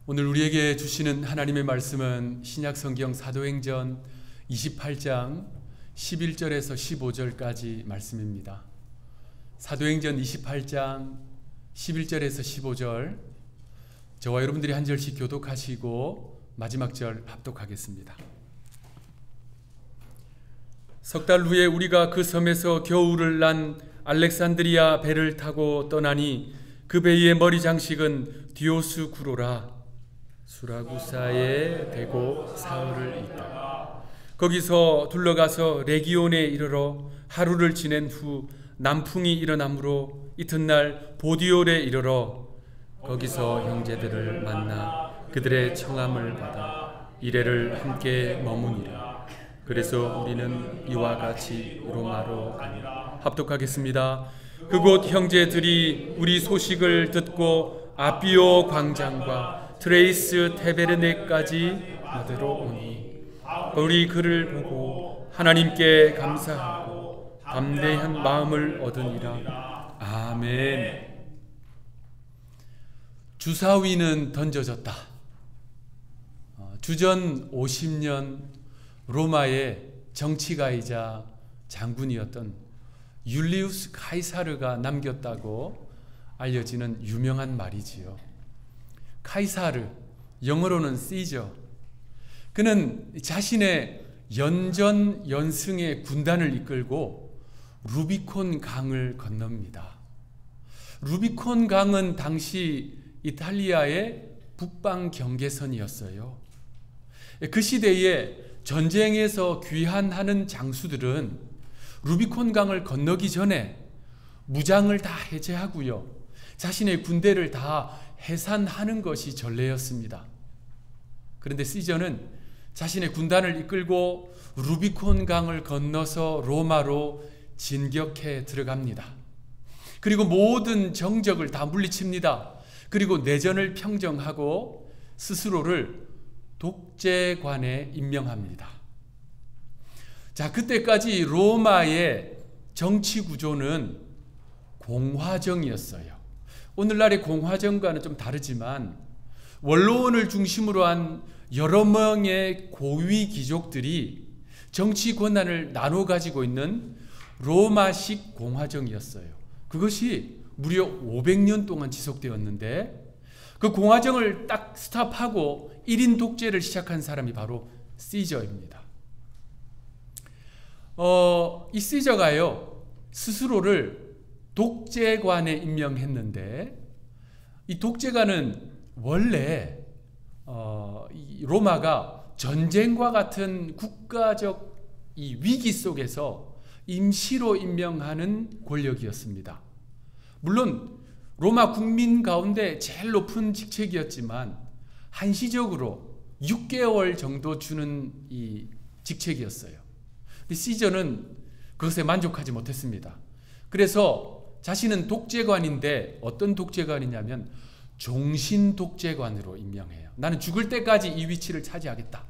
오늘 우리에게 주시는 하나님의 말씀은 신약성경 사도행전 28장 11절에서 15절까지 말씀입니다. 사도행전 28장 11절에서 15절, 저와 여러분들이 한 절씩 교독하시고 마지막 절 합독하겠습니다. 석 달 후에 우리가 그 섬에서 겨울을 난 알렉산드리아 배를 타고 떠나니 그 배의 머리 장식은 디오스구로라. 수라구사에 대고 사흘을 있다. 거기서 둘러가서 레기온에 이르러 하루를 지낸 후 남풍이 일어나므로 이튿날 보디올에 이르러 거기서 형제들을 만나 그들의 청함을 받아 이레를 함께 머무니라. 그래서 우리는 이와 같이 로마로 가니라. 합독하겠습니다. 그곳 형제들이 우리 소식을 듣고 아비오 광장과 트레이스 테베르네까지 어디로 오니 우리 그를 보고 하나님께 감사하고 담대한 마음을 얻으니라. 아멘. 주사위는 던져졌다. 주전 50년 로마의 정치가이자 장군이었던 율리우스 카이사르가 남겼다고 알려지는 유명한 말이지요. 카이사르, 영어로는 시저. 그는 자신의 연전연승의 군단을 이끌고 루비콘 강을 건넙니다. 루비콘 강은 당시 이탈리아의 북방 경계선이었어요. 그 시대에 전쟁에서 귀환하는 장수들은 루비콘 강을 건너기 전에 무장을 다 해제하고요, 자신의 군대를 다 해산하는 것이 전례였습니다. 그런데 시저는 자신의 군단을 이끌고 루비콘 강을 건너서 로마로 진격해 들어갑니다. 그리고 모든 정적을 다 물리칩니다. 그리고 내전을 평정하고 스스로를 독재관에 임명합니다. 자, 그때까지 로마의 정치 구조는 공화정이었어요. 오늘날의 공화정과는 좀 다르지만 원로원을 중심으로 한 여러 명의 고위 귀족들이 정치 권한을 나눠 가지고 있는 로마식 공화정이었어요. 그것이 무려 500년 동안 지속되었는데 그 공화정을 딱 스탑하고 1인 독재를 시작한 사람이 바로 시저입니다. 이 시저가요, 스스로를 독재관에 임명했는데 이 독재관은 원래 이 로마가 전쟁과 같은 국가적 이 위기 속에서 임시로 임명하는 권력이었습니다. 물론 로마 국민 가운데 제일 높은 직책이었지만 한시적으로 6개월 정도 주는 이 직책이었어요. 근데 시저는 그것에 만족하지 못했습니다. 그래서 자신은 독재관인데 어떤 독재관이냐면 종신 독재관으로 임명해요. 나는 죽을 때까지 이 위치를 차지하겠다.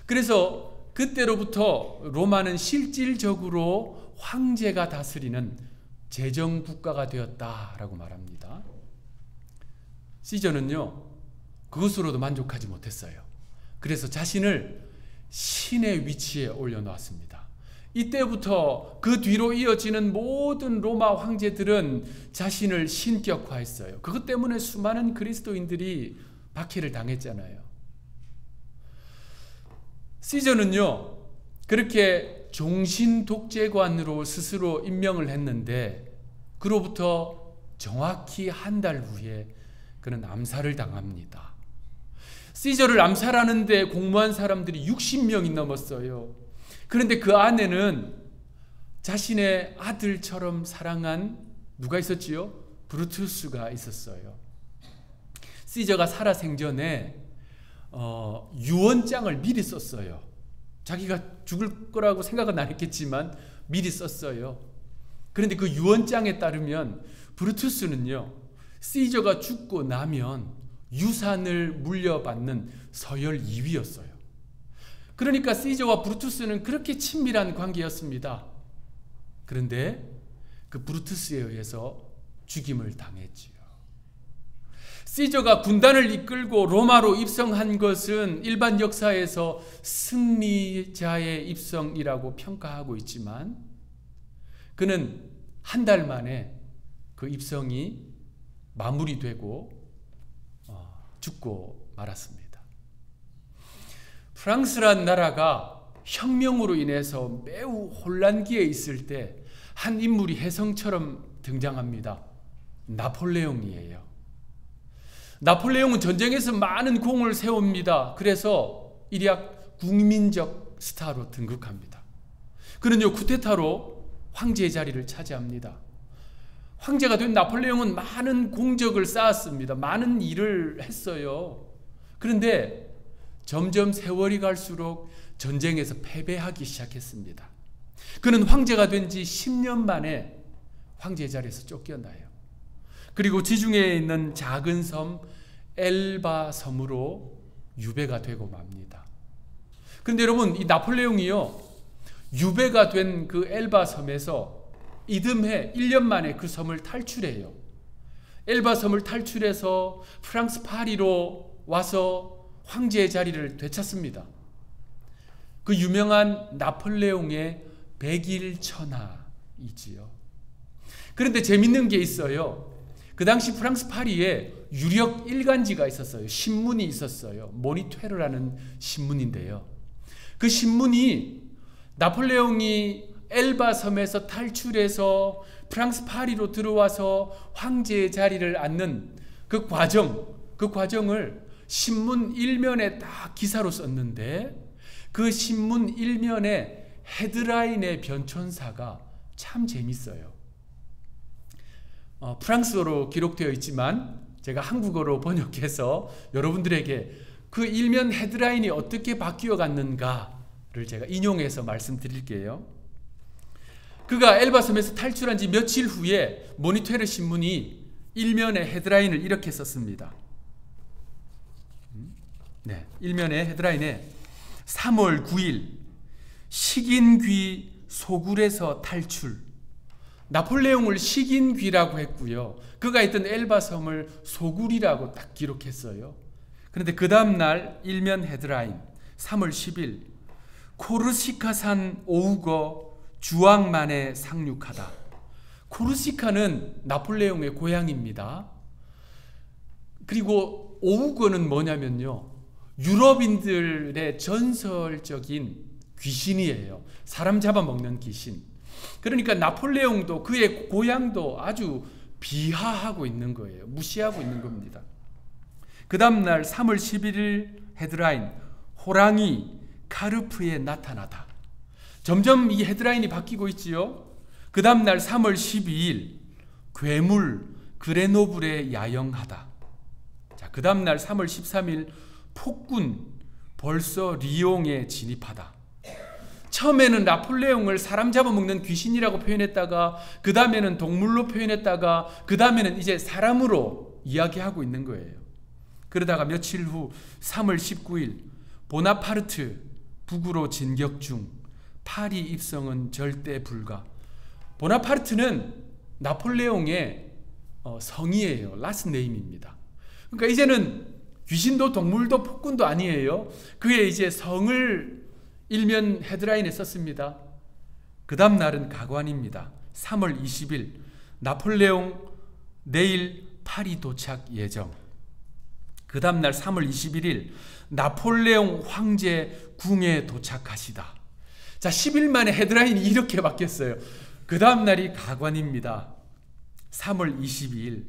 그래서 그때로부터 로마는 실질적으로 황제가 다스리는 재정국가가 되었다라고 말합니다. 시저는요, 그것으로도 만족하지 못했어요. 그래서 자신을 신의 위치에 올려놓았습니다. 이때부터 그 뒤로 이어지는 모든 로마 황제들은 자신을 신격화했어요. 그것 때문에 수많은 그리스도인들이 박해를 당했잖아요. 시저는요, 그렇게 종신 독재관으로 스스로 임명을 했는데 그로부터 정확히 한 달 후에 그는 암살을 당합니다. 시저를 암살하는데 공모한 사람들이 60명이 넘었어요. 그런데 그 안에는 자신의 아들처럼 사랑한 누가 있었지요? 브루투스가 있었어요. 시저가 살아생전에 유언장을 미리 썼어요. 자기가 죽을 거라고 생각은 안 했겠지만 미리 썼어요. 그런데 그 유언장에 따르면 브루투스는요, 시저가 죽고 나면 유산을 물려받는 서열 2위였어요. 그러니까 시저와 브루투스는 그렇게 친밀한 관계였습니다. 그런데 그 브루투스에 의해서 죽임을 당했지요. 시저가 군단을 이끌고 로마로 입성한 것은 일반 역사에서 승리자의 입성이라고 평가하고 있지만 그는 한 달 만에 그 입성이 마무리되고 죽고 말았습니다. 프랑스란 나라가 혁명으로 인해서 매우 혼란기에 있을 때 한 인물이 혜성처럼 등장합니다. 나폴레옹이에요. 나폴레옹은 전쟁에서 많은功을 세웁니다. 그래서 일약 국민적 스타로 등극합니다. 그는요, 쿠데타로 황제의 자리를 차지합니다. 황제가 된 나폴레옹은 많은 공적을 쌓았습니다. 많은 일을 했어요. 그런데 점점 세월이 갈수록 전쟁에서 패배하기 시작했습니다. 그는 황제가 된 지 10년 만에 황제의 자리에서 쫓겨나요. 그리고 지중해에 있는 작은 섬 엘바 섬으로 유배가 되고 맙니다. 그런데 여러분, 이 나폴레옹이요, 유배가 된 그 엘바 섬에서 이듬해 1년 만에 그 섬을 탈출해요. 엘바 섬을 탈출해서 프랑스 파리로 와서 황제의 자리를 되찾습니다. 그 유명한 나폴레옹의 백일천하이지요. 그런데 재밌는 게 있어요. 그 당시 프랑스 파리에 유력 일간지가 있었어요. 신문이 있었어요. 모니테르라는 신문인데요. 그 신문이 나폴레옹이 엘바 섬에서 탈출해서 프랑스 파리로 들어와서 황제의 자리를 앉는 그 과정을 신문 일면에 딱 기사로 썼는데 그 신문 일면에 헤드라인의 변천사가 참 재밌어요. 프랑스어로 기록되어 있지만 제가 한국어로 번역해서 여러분들에게 그 일면 헤드라인이 어떻게 바뀌어 갔는가를 제가 인용해서 말씀드릴게요. 그가 엘바섬에서 탈출한 지 며칠 후에 모니테르 신문이 일면의 헤드라인을 이렇게 썼습니다. 일면의 헤드라인에 3월 9일 식인귀 소굴에서 탈출. 나폴레옹을 식인귀라고 했고요. 그가 있던 엘바섬을 소굴이라고 딱 기록했어요. 그런데 그 다음날 일면 헤드라인 3월 10일 코르시카산 오우거 주왕만에 상륙하다. 코르시카는 나폴레옹의 고향입니다. 그리고 오우거는 뭐냐면요, 유럽인들의 전설적인 귀신이에요. 사람 잡아먹는 귀신. 그러니까 나폴레옹도 그의 고향도 아주 비하하고 있는 거예요. 무시하고 있는 겁니다. 그 다음날 3월 11일 헤드라인 호랑이 카르프에 나타나다. 점점 이 헤드라인이 바뀌고 있지요. 그 다음날 3월 12일 괴물 그레노블에 야영하다. 자, 그 다음날 3월 13일 폭군 벌써 리옹에 진입하다. 처음에는 나폴레옹을 사람 잡아먹는 귀신이라고 표현했다가 그 다음에는 동물로 표현했다가 그 다음에는 이제 사람으로 이야기하고 있는 거예요. 그러다가 며칠 후 3월 19일 보나파르트 북으로 진격 중 파리 입성은 절대 불가. 보나파르트는 나폴레옹의 성이에요. 라스트 네임입니다. 그러니까 이제는 귀신도 동물도 폭군도 아니에요. 그의 이제 성을 일면 헤드라인에 썼습니다. 그 다음 날은 가관입니다. 3월 20일 나폴레옹 내일 파리 도착 예정. 그 다음 날 3월 21일 나폴레옹 황제 궁에 도착하시다. 자, 10일 만에 헤드라인이 이렇게 바뀌었어요. 그 다음 날이 가관입니다. 3월 22일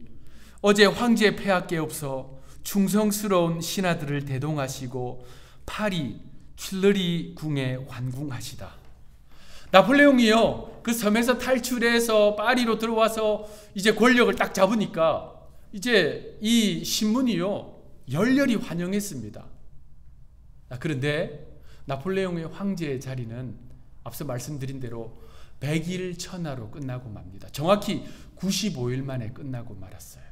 어제 황제 폐하께 없어 충성스러운 신하들을 대동하시고 파리 킬러리 궁에 환궁하시다. 나폴레옹이요, 그 섬에서 탈출해서 파리로 들어와서 이제 권력을 딱 잡으니까 이제 이 신문이요 열렬히 환영했습니다. 그런데 나폴레옹의 황제의 자리는 앞서 말씀드린 대로 백일천하로 끝나고 맙니다. 정확히 95일 만에 끝나고 말았어요.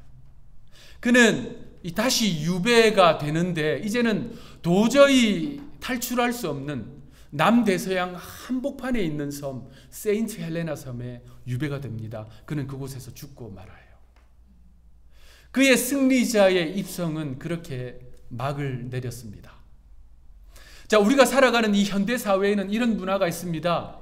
그는 다시 유배가 되는데 이제는 도저히 탈출할 수 없는 남대서양 한복판에 있는 섬 세인트 헬레나 섬에 유배가 됩니다. 그는 그곳에서 죽고 말아요. 그의 승리자의 입성은 그렇게 막을 내렸습니다. 자, 우리가 살아가는 이 현대 사회에는 이런 문화가 있습니다.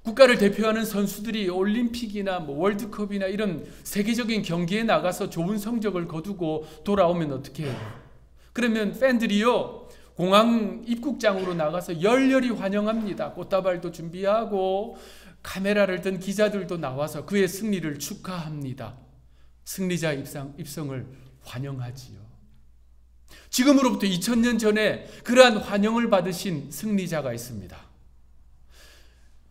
국가를 대표하는 선수들이 올림픽이나 월드컵이나 이런 세계적인 경기에 나가서 좋은 성적을 거두고 돌아오면 어떻게 해요? 그러면 팬들이요, 공항 입국장으로 나가서 열렬히 환영합니다. 꽃다발도 준비하고 카메라를 든 기자들도 나와서 그의 승리를 축하합니다. 승리자 입성을 환영하지요. 지금으로부터 2000년 전에 그러한 환영을 받으신 승리자가 있습니다.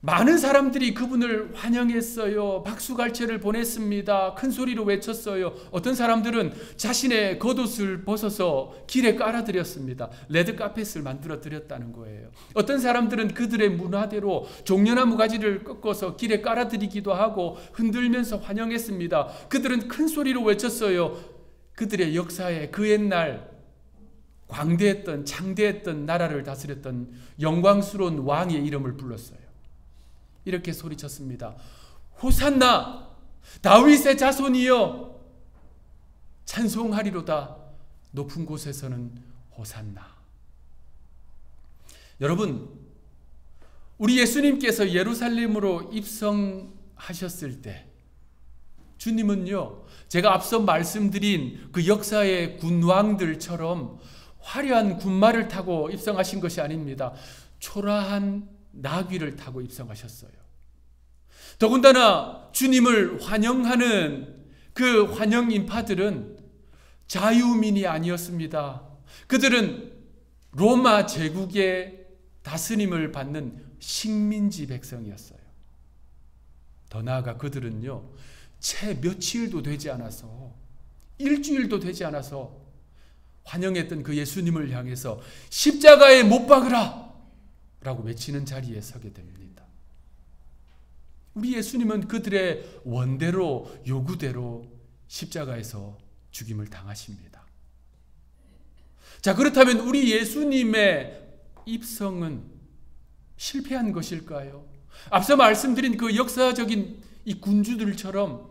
많은 사람들이 그분을 환영했어요. 박수갈채를 보냈습니다. 큰 소리로 외쳤어요. 어떤 사람들은 자신의 겉옷을 벗어서 길에 깔아드렸습니다. 레드카펫을 만들어 드렸다는 거예요. 어떤 사람들은 그들의 문화대로 종려나무 가지를 꺾어서 길에 깔아드리기도 하고 흔들면서 환영했습니다. 그들은 큰 소리로 외쳤어요. 그들의 역사에 그 옛날 광대했던 창대했던 나라를 다스렸던 영광스러운 왕의 이름을 불렀어요. 이렇게 소리쳤습니다. 호산나 다윗의 자손이여 찬송하리로다. 높은 곳에서는 호산나. 여러분, 우리 예수님께서 예루살렘으로 입성하셨을 때 주님은요, 제가 앞서 말씀드린 그 역사의 군왕들처럼 화려한 군마를 타고 입성하신 것이 아닙니다. 초라한 나귀를 타고 입성하셨어요. 더군다나 주님을 환영하는 그 환영 인파들은 자유민이 아니었습니다. 그들은 로마 제국의 다스림을 받는 식민지 백성이었어요. 더 나아가 그들은요, 채 며칠도 되지 않아서, 일주일도 되지 않아서 환영했던 그 예수님을 향해서 십자가에 못 박으라 라고 외치는 자리에 서게 됩니다. 우리 예수님은 그들의 원대로, 요구대로 십자가에서 죽임을 당하십니다. 자, 그렇다면 우리 예수님의 입성은 실패한 것일까요? 앞서 말씀드린 그 역사적인 이 군주들처럼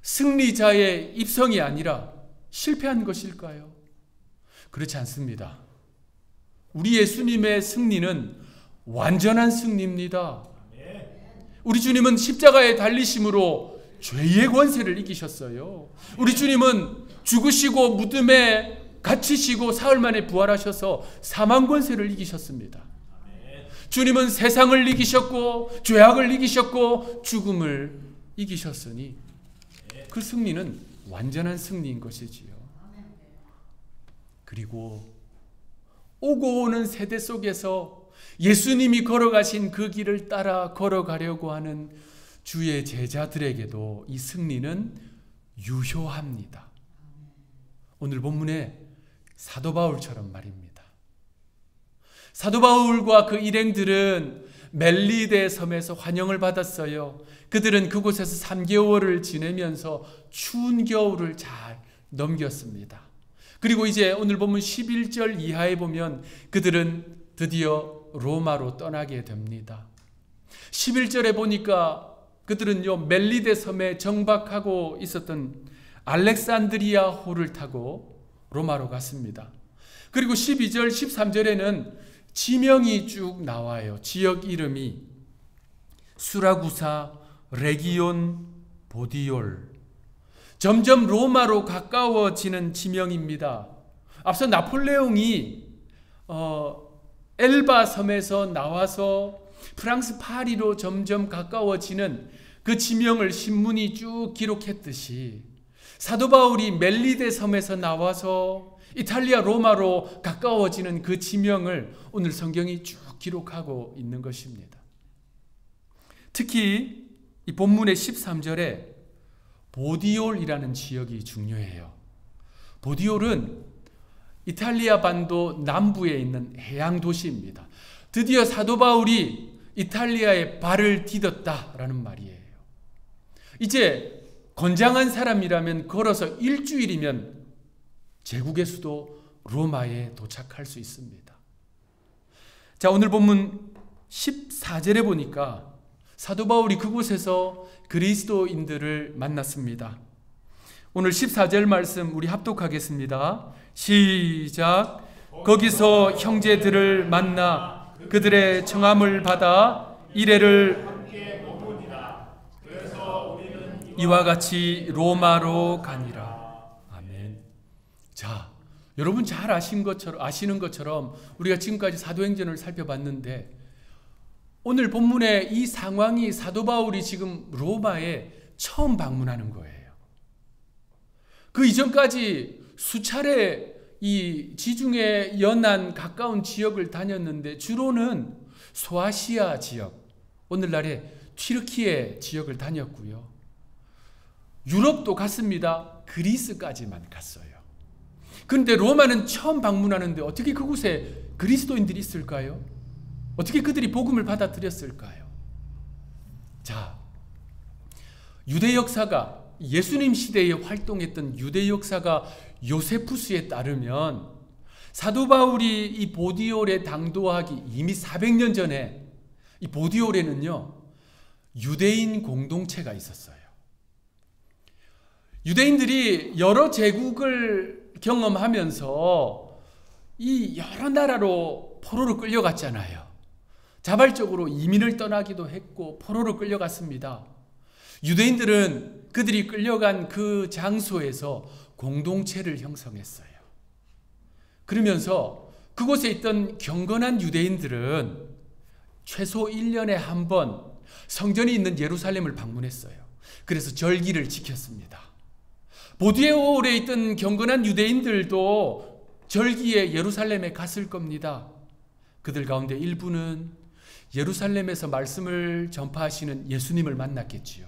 승리자의 입성이 아니라 실패한 것일까요? 그렇지 않습니다. 우리 예수님의 승리는 완전한 승리입니다. 우리 주님은 십자가에 달리심으로 죄의 권세를 이기셨어요. 우리 주님은 죽으시고 무덤에 갇히시고 사흘 만에 부활하셔서 사망 권세를 이기셨습니다. 주님은 세상을 이기셨고 죄악을 이기셨고 죽음을 이기셨으니 그 승리는 완전한 승리인 것이지요. 그리고 오고 오는 세대 속에서 예수님이 걸어가신 그 길을 따라 걸어가려고 하는 주의 제자들에게도 이 승리는 유효합니다. 오늘 본문에 사도 바울처럼 말입니다. 사도 바울과 그 일행들은 멜리데 섬에서 환영을 받았어요. 그들은 그곳에서 3개월을 지내면서 추운 겨울을 잘 넘겼습니다. 그리고 이제 오늘 본문 11절 이하에 보면 그들은 드디어 로마로 떠나게 됩니다. 11절에 보니까 그들은요, 멜리데 섬에 정박하고 있었던 알렉산드리아 호를 타고 로마로 갔습니다. 그리고 12절, 13절에는 지명이 쭉 나와요. 지역 이름이 수라구사, 레기온, 보디올. 점점 로마로 가까워지는 지명입니다. 앞서 나폴레옹이 엘바 섬에서 나와서 프랑스 파리로 점점 가까워지는 그 지명을 신문이 쭉 기록했듯이 사도 바울이 멜리데 섬에서 나와서 이탈리아 로마로 가까워지는 그 지명을 오늘 성경이 쭉 기록하고 있는 것입니다. 특히 이 본문의 13절에 보디올이라는 지역이 중요해요. 보디올은 이탈리아 반도 남부에 있는 해양 도시입니다. 드디어 사도 바울이 이탈리아에 발을 디뎠다라는 말이에요. 이제 건장한 사람이라면 걸어서 일주일이면 제국의 수도 로마에 도착할 수 있습니다. 자, 오늘 본문 14절에 보니까 사도 바울이 그곳에서 그리스도인들을 만났습니다. 오늘 14절 말씀 우리 합독하겠습니다. 시작. 거기서 형제들을 만나 그들의 청함을 받아 이레를 이와 같이 로마로 가니라. 아멘. 자, 여러분 잘 아시는 것처럼 우리가 지금까지 사도행전을 살펴봤는데 오늘 본문의 이 상황이 사도 바울이 지금 로마에 처음 방문하는 거예요. 그 이전까지 수차례 이 지중해 연안 가까운 지역을 다녔는데 주로는 소아시아 지역, 오늘날의 튀르키예 지역을 다녔고요. 유럽도 갔습니다. 그리스까지만 갔어요. 그런데 로마는 처음 방문하는데 어떻게 그곳에 그리스도인들이 있을까요? 어떻게 그들이 복음을 받아들였을까요? 자, 유대 역사가 예수님 시대에 활동했던 유대 역사가 요세푸스에 따르면 사도 바울이 이 보디올에 당도하기 이미 400년 전에 이 보디올에는요 유대인 공동체가 있었어요. 유대인들이 여러 제국을 경험하면서 이 여러 나라로 포로로 끌려갔잖아요. 자발적으로 이민을 떠나기도 했고 포로로 끌려갔습니다. 유대인들은 그들이 끌려간 그 장소에서 공동체를 형성했어요. 그러면서 그곳에 있던 경건한 유대인들은 최소 1년에 한 번 성전이 있는 예루살렘을 방문했어요. 그래서 절기를 지켰습니다. 보디올에 있던 경건한 유대인들도 절기에 예루살렘에 갔을 겁니다. 그들 가운데 일부는 예루살렘에서 말씀을 전파하시는 예수님을 만났겠지요.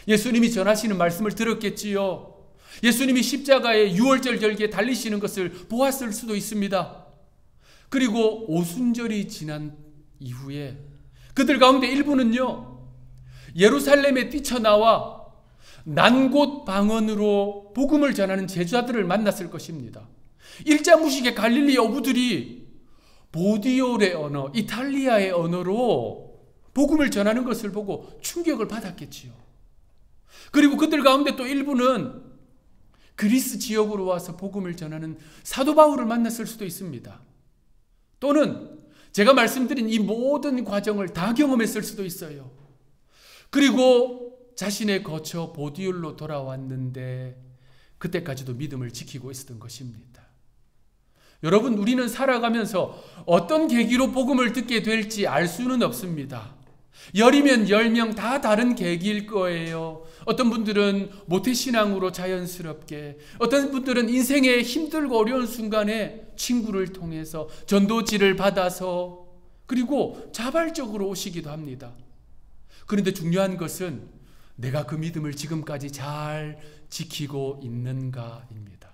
예수님이 전하시는 말씀을 들었겠지요. 예수님이 십자가의 유월절 절기에 달리시는 것을 보았을 수도 있습니다. 그리고 오순절이 지난 이후에 그들 가운데 일부는요 예루살렘에 뛰쳐나와 난곳 방언으로 복음을 전하는 제자들을 만났을 것입니다. 일자무식의 갈릴리 어부들이 보디올의 언어, 이탈리아의 언어로 복음을 전하는 것을 보고 충격을 받았겠지요. 그리고 그들 가운데 또 일부는 그리스 지역으로 와서 복음을 전하는 사도 바울을 만났을 수도 있습니다. 또는 제가 말씀드린 이 모든 과정을 다 경험했을 수도 있어요. 그리고 자신의 거처 보디올로 돌아왔는데 그때까지도 믿음을 지키고 있었던 것입니다. 여러분, 우리는 살아가면서 어떤 계기로 복음을 듣게 될지 알 수는 없습니다. 10이면 10명 다 다른 계기일 거예요. 어떤 분들은 모태신앙으로 자연스럽게, 어떤 분들은 인생의 힘들고 어려운 순간에 친구를 통해서 전도지를 받아서, 그리고 자발적으로 오시기도 합니다. 그런데 중요한 것은 내가 그 믿음을 지금까지 잘 지키고 있는가입니다.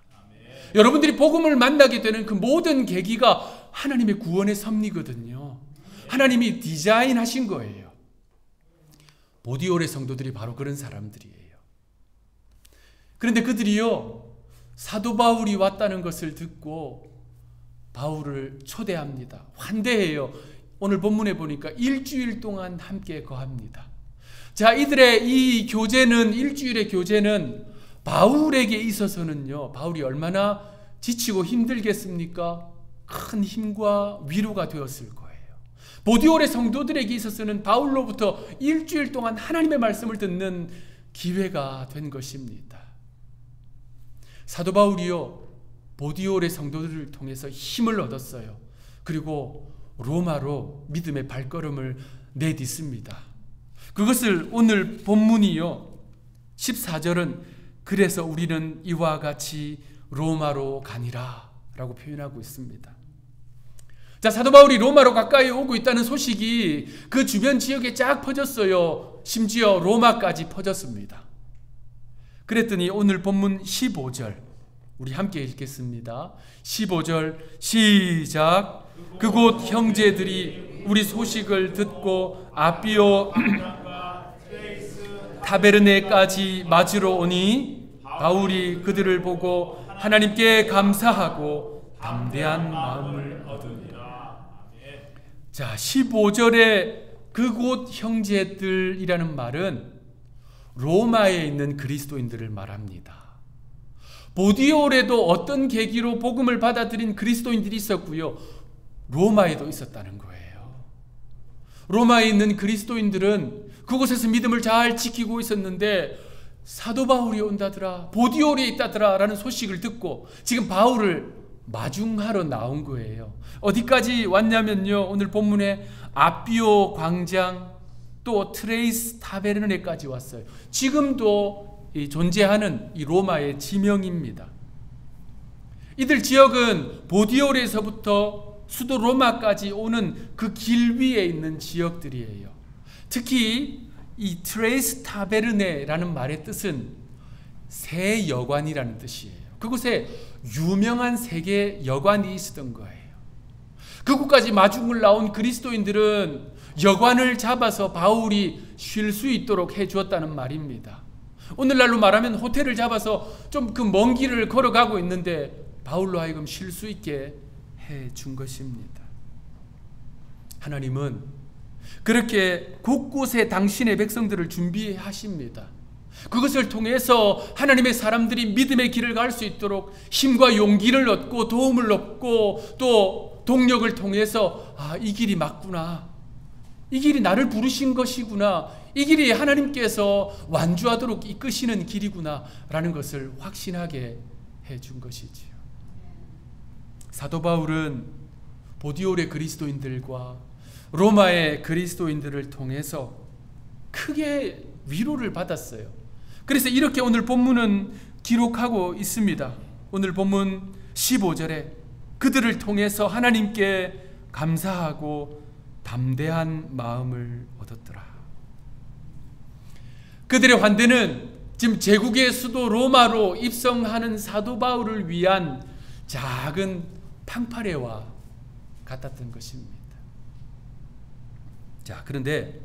여러분들이 복음을 만나게 되는 그 모든 계기가 하나님의 구원의 섭리거든요. 하나님이 디자인하신 거예요. 보디올의 성도들이 바로 그런 사람들이에요. 그런데 그들이요 사도 바울이 왔다는 것을 듣고 바울을 초대합니다. 환대해요. 오늘 본문에 보니까 일주일 동안 함께 거합니다. 자, 이들의 이 교제는, 일주일의 교제는 바울에게 있어서는요, 바울이 얼마나 지치고 힘들겠습니까? 큰 힘과 위로가 되었을 거예요. 보디올의 성도들에게 있어서는 바울로부터 일주일 동안 하나님의 말씀을 듣는 기회가 된 것입니다. 사도 바울이요 보디올의 성도들을 통해서 힘을 얻었어요. 그리고 로마로 믿음의 발걸음을 내딛습니다. 그것을 오늘 본문이요 14절은 그래서 우리는 이와 같이 로마로 가니라 라고 표현하고 있습니다. 자, 사도 바울이 로마로 가까이 오고 있다는 소식이 그 주변 지역에 쫙 퍼졌어요. 심지어 로마까지 퍼졌습니다. 그랬더니 오늘 본문 15절 우리 함께 읽겠습니다. 15절 시작. 그곳 형제들이 우리 소식을 듣고 아비오 타베르네까지 맞으러 오니 바울이 그들을 보고 하나님께 감사하고 담대한 마음을 얻으니라. 자, 15절에 그곳 형제들이라는 말은 로마에 있는 그리스도인들을 말합니다. 보디올에도 어떤 계기로 복음을 받아들인 그리스도인들이 있었고요. 로마에도 있었다는 거예요. 로마에 있는 그리스도인들은 그곳에서 믿음을 잘 지키고 있었는데 사도 바울이 온다더라, 보디올에 있다더라 라는 소식을 듣고 지금 바울을 마중하러 나온 거예요. 어디까지 왔냐면요, 오늘 본문에 아비오 광장 또 트레이스 타베르네까지 왔어요. 지금도 존재하는 이 로마의 지명입니다. 이들 지역은 보디올에서부터 수도 로마까지 오는 그 길 위에 있는 지역들이에요. 특히 이 트레이스 타베르네라는 말의 뜻은 새 여관이라는 뜻이에요. 그곳에 유명한 세계 여관이 있었던 거예요. 그곳까지 마중을 나온 그리스도인들은 여관을 잡아서 바울이 쉴 수 있도록 해주었다는 말입니다. 오늘날로 말하면 호텔을 잡아서 좀 그 먼 길을 걸어가고 있는데 바울로 하여금 쉴 수 있게 해준 것입니다. 하나님은 그렇게 곳곳에 당신의 백성들을 준비하십니다. 그것을 통해서 하나님의 사람들이 믿음의 길을 갈 수 있도록 힘과 용기를 얻고 도움을 얻고 또 동력을 통해서 이 길이 맞구나, 이 길이 나를 부르신 것이구나, 이 길이 하나님께서 완주하도록 이끄시는 길이구나 라는 것을 확신하게 해준 것이지요. 사도 바울은 보디올의 그리스도인들과 로마의 그리스도인들을 통해서 크게 위로를 받았어요. 그래서 이렇게 오늘 본문은 기록하고 있습니다. 오늘 본문 15절에 그들을 통해서 하나님께 감사하고 담대한 마음을 얻었더라. 그들의 환대는 지금 제국의 수도 로마로 입성하는 사도 바울을 위한 작은 팡파레와 같았던 것입니다. 자, 그런데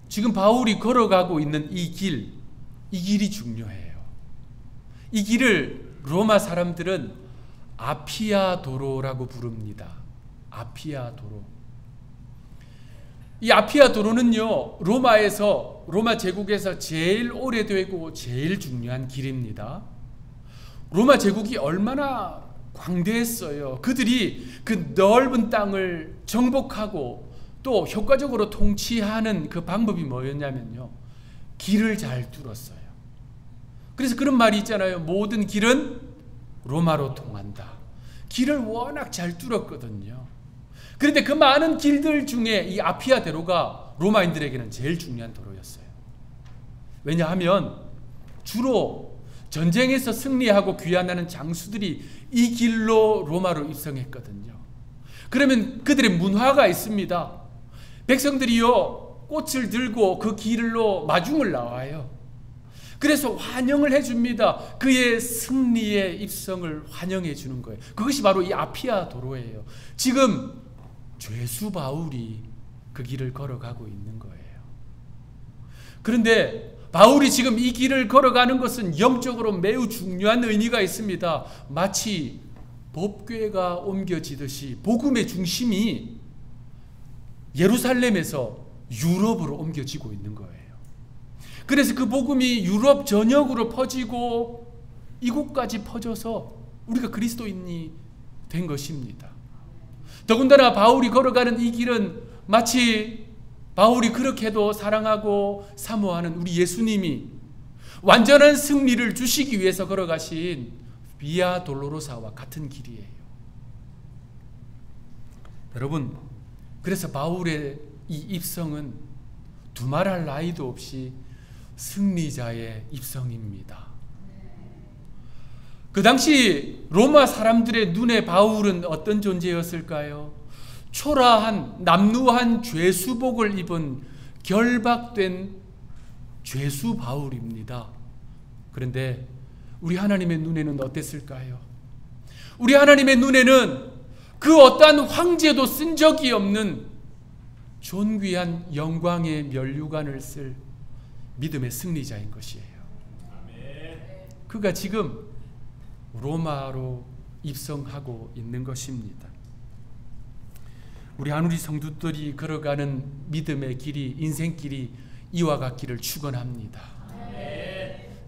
지금 바울이 걸어가고 있는 이 길이 중요해요. 이 길을 로마 사람들은 아피아 도로라고 부릅니다. 아피아 도로. 이 아피아 도로는요, 로마 제국에서 제일 오래되고 제일 중요한 길입니다. 로마 제국이 얼마나 광대했어요. 그들이 그 넓은 땅을 정복하고 또 효과적으로 통치하는 그 방법이 뭐였냐면요, 길을 잘 뚫었어요. 그래서 그런 말이 있잖아요. 모든 길은 로마로 통한다. 길을 워낙 잘 뚫었거든요. 그런데 그 많은 길들 중에 이 아피아 대로가 로마인들에게는 제일 중요한 도로였어요. 왜냐하면 주로 전쟁에서 승리하고 귀환하는 장수들이 이 길로 로마로 입성했거든요. 그러면 그들의 문화가 있습니다. 백성들이요, 꽃을 들고 그 길로 마중을 나와요. 그래서 환영을 해줍니다. 그의 승리의 입성을 환영해 주는 거예요. 그것이 바로 이 아피아 도로예요. 지금 죄수 바울이 그 길을 걸어가고 있는 거예요. 그런데 바울이 지금 이 길을 걸어가는 것은 영적으로 매우 중요한 의미가 있습니다. 마치 법궤가 옮겨지듯이 복음의 중심이 예루살렘에서 유럽으로 옮겨지고 있는 거예요. 그래서 그 복음이 유럽 전역으로 퍼지고 이곳까지 퍼져서 우리가 그리스도인이 된 것입니다. 더군다나 바울이 걸어가는 이 길은 마치 바울이 그렇게도 사랑하고 사모하는 우리 예수님이 완전한 승리를 주시기 위해서 걸어가신 비아 돌로로사와 같은 길이에요. 여러분, 그래서 바울의 이 입성은 두말할 나위도 없이 승리자의 입성입니다. 그 당시 로마 사람들의 눈에 바울은 어떤 존재였을까요? 초라한 남루한 죄수복을 입은 결박된 죄수 바울입니다. 그런데 우리 하나님의 눈에는 어땠을까요? 우리 하나님의 눈에는 그 어떠한 황제도 쓴 적이 없는 존귀한 영광의 면류관을 쓸 믿음의 승리자인 것이에요. 그가 지금 로마로 입성하고 있는 것입니다. 우리 한우리 성도들이 걸어가는 믿음의 길이, 인생길이 이와 같기를 축원합니다.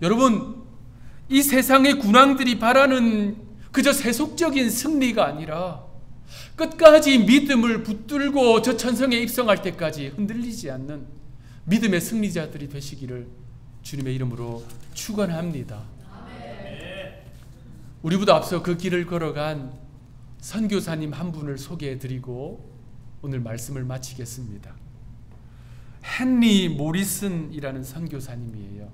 여러분, 이 세상의 군왕들이 바라는 그저 세속적인 승리가 아니라 끝까지 믿음을 붙들고 저 천성에 입성할 때까지 흔들리지 않는 믿음의 승리자들이 되시기를 주님의 이름으로 축원합니다. 우리보다 앞서 그 길을 걸어간 선교사님 한 분을 소개해드리고 오늘 말씀을 마치겠습니다. 헨리 모리슨이라는 선교사님이에요.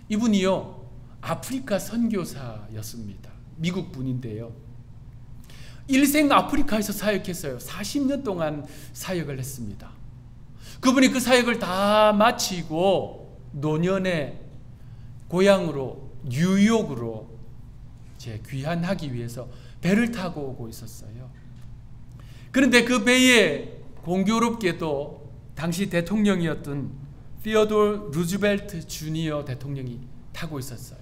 이분이요, 아프리카 선교사였습니다. 미국 분인데요. 일생 아프리카에서 사역했어요. 40년 동안 사역을 했습니다. 그분이 그 사역을 다 마치고 노년에 고향으로 뉴욕으로 귀환하기 위해서 배를 타고 오고 있었어요. 그런데 그 배에 공교롭게도 당시 대통령이었던 티어도어 루즈벨트 주니어 대통령이 타고 있었어요.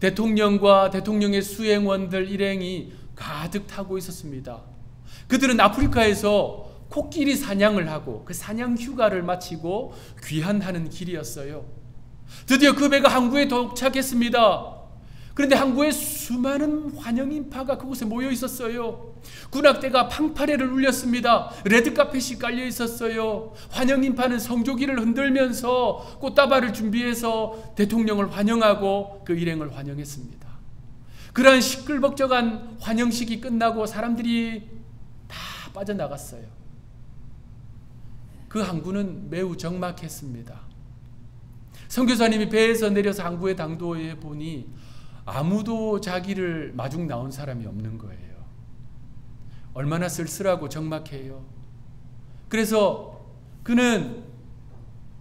대통령과 대통령의 수행원들 일행이 가득 타고 있었습니다. 그들은 아프리카에서 코끼리 사냥을 하고 그 사냥 휴가를 마치고 귀환하는 길이었어요. 드디어 그 배가 항구에 도착했습니다. 그런데 항구에 수많은 환영 인파가 그곳에 모여 있었어요. 군악대가 팡파레를 울렸습니다. 레드카펫이 깔려 있었어요. 환영 인파는 성조기를 흔들면서 꽃다발을 준비해서 대통령을 환영하고 그 일행을 환영했습니다. 그러한 시끌벅적한 환영식이 끝나고 사람들이 다 빠져나갔어요. 그 항구는 매우 적막했습니다. 선교사님이 배에서 내려서 항구의 당도에 보니 아무도 자기를 마중 나온 사람이 없는 거예요. 얼마나 쓸쓸하고 적막해요. 그래서 그는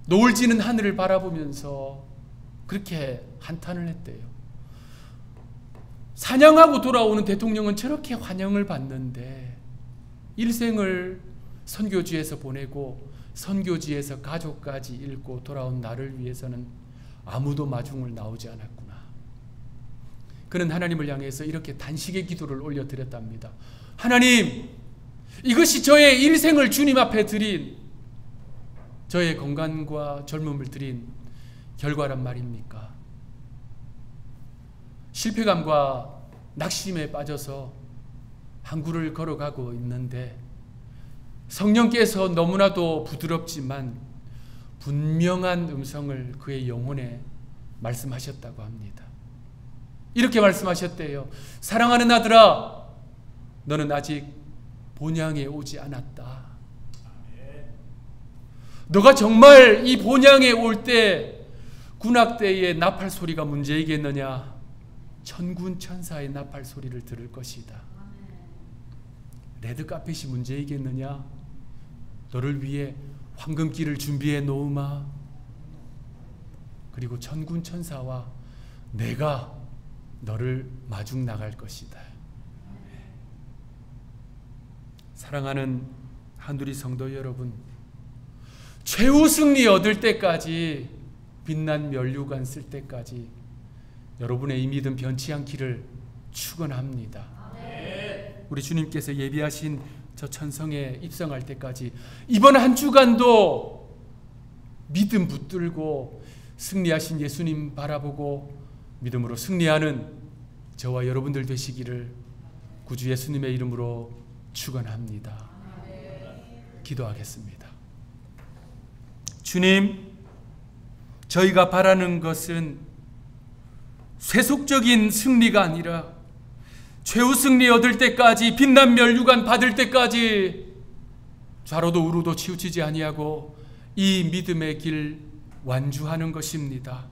노을 지는 하늘을 바라보면서 그렇게 한탄을 했대요. 사냥하고 돌아오는 대통령은 저렇게 환영을 받는데 일생을 선교지에서 보내고 선교지에서 가족까지 잃고 돌아온 나를 위해서는 아무도 마중을 나오지 않았구나. 그는 하나님을 향해서 이렇게 단식의 기도를 올려드렸답니다. 하나님, 이것이 저의 일생을 주님 앞에 드린, 저의 건강과 젊음을 드린 결과란 말입니까? 실패감과 낙심에 빠져서 항구를 걸어가고 있는데 성령께서 너무나도 부드럽지만 분명한 음성을 그의 영혼에 말씀하셨다고 합니다. 이렇게 말씀하셨대요. 사랑하는 아들아, 너는 아직 본향에 오지 않았다. 너가 정말 이 본향에 올 때 군악대의 나팔 소리가 문제이겠느냐? 천군 천사의 나팔 소리를 들을 것이다. 레드카펫이 문제이겠느냐? 너를 위해 황금길을 준비해 놓으마. 그리고 천군 천사와 내가 너를 마중 나갈 것이다. 사랑하는 한두리 성도 여러분, 최후 승리 얻을 때까지, 빛난 면류관 쓸 때까지 여러분의 이 믿음 변치 않기를 축원합니다. 우리 주님께서 예비하신 저 천성에 입성할 때까지 이번 한 주간도 믿음 붙들고 승리하신 예수님 바라보고 믿음으로 승리하는 저와 여러분들 되시기를 구주 예수님의 이름으로 축원합니다. 기도하겠습니다. 주님, 저희가 바라는 것은 세속적인 승리가 아니라 최후 승리 얻을 때까지, 빛난 면류관 받을 때까지 좌로도 우로도 치우치지 아니하고 이 믿음의 길 완주하는 것입니다.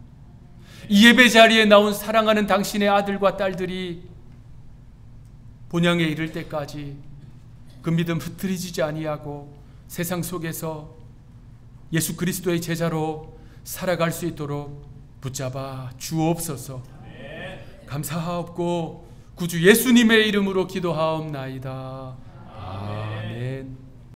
이 예배 자리에 나온 사랑하는 당신의 아들과 딸들이 본향에 이를 때까지 그 믿음 흐트러지지 아니하고 세상 속에서 예수 그리스도의 제자로 살아갈 수 있도록 붙잡아 주옵소서. 감사하옵고 구주 예수님의 이름으로 기도하옵나이다.